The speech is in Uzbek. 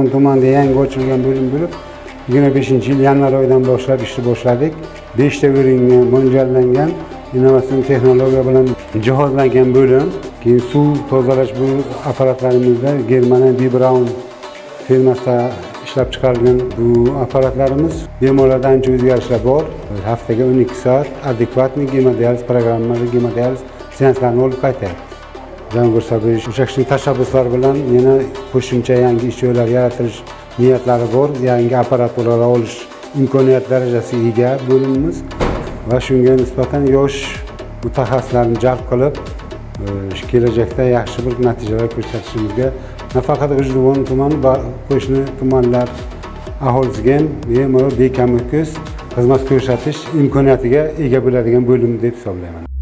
G'uzg'un tumanida yangi ochilgan bo'lim bo'lib, 25-yil yanvar oyidan boshlab ishni boshladik. 5 ta o'ringa mo'ljallangan innovatsion texnologiya bilan jihozlangan bo'lim. Keyin suv tozalash bu apparatlarimizda Germaniya B-Braun firmasida ishlab chiqarilgan bu apparatlarimiz. Bemorlarda ancha o'zgarishlar bor. Haftaga 12 soat adekvatniy gemodializ programmali gemodializ seanslarini olib qaytadi. Jangor Sabuyev o'sha tashabbuslar bilan yana qo'shimcha yangi ish joylari yaratilish niyatlari bor. Yangi apparaturalar olish imkoniyat darajasiga ega bo'limimiz va shunga nisbatan yosh mutaxassislarni jalb qilib, kelajakda yaxshi bir natijalar ko'rsatishimizga nafaqat G'uzg'un tumani, qo'shni tumanlar aholisiga ham bemalol bekam ko'z xizmat ko'rsatish imkoniyatiga ega bo'ladigan bo'lim deb hisoblayman.